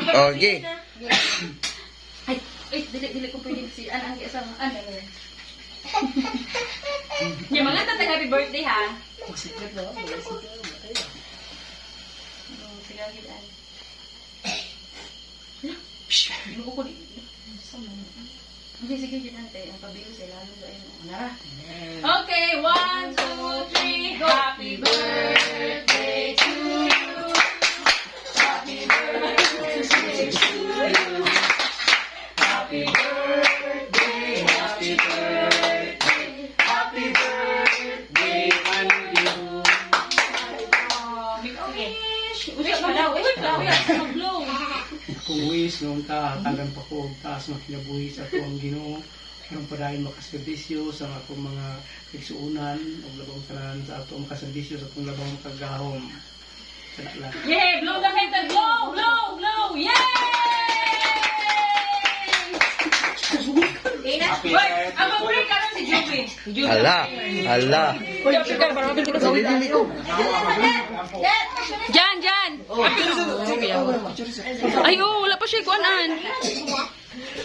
Okay. Ay, dili ko pwede si ang isang ano. Yung mga tatang happy birthday ha. Secret na. Sige, gidan. Ibo ko di. Sige, gidan tayo. Ang pabigo sila. Okay, 1, 2, 3, go! Happy birthday to you. Happy birthday to you. Happy birthday, happy birthday, happy birthday to you. Wish! Wish pa daw. Wish pa daw. Mag-blow. Kung wish, nung tagan pa ko, taas makinabuhi sa akong Ginoo. Karong padayon makaserdisyo sa akong mga kaigsuunan o labang tanan sa atong makaserdisyo sa atong labang kagahom. Sana lang. Yay! Blow the candle! Blow! Blow! Blow! Yay! Happy Wait! Ang mag-break ka lang si Joey. Hala. Hala. Jan! Jan! Ay, oh, wala pa siya kuanan.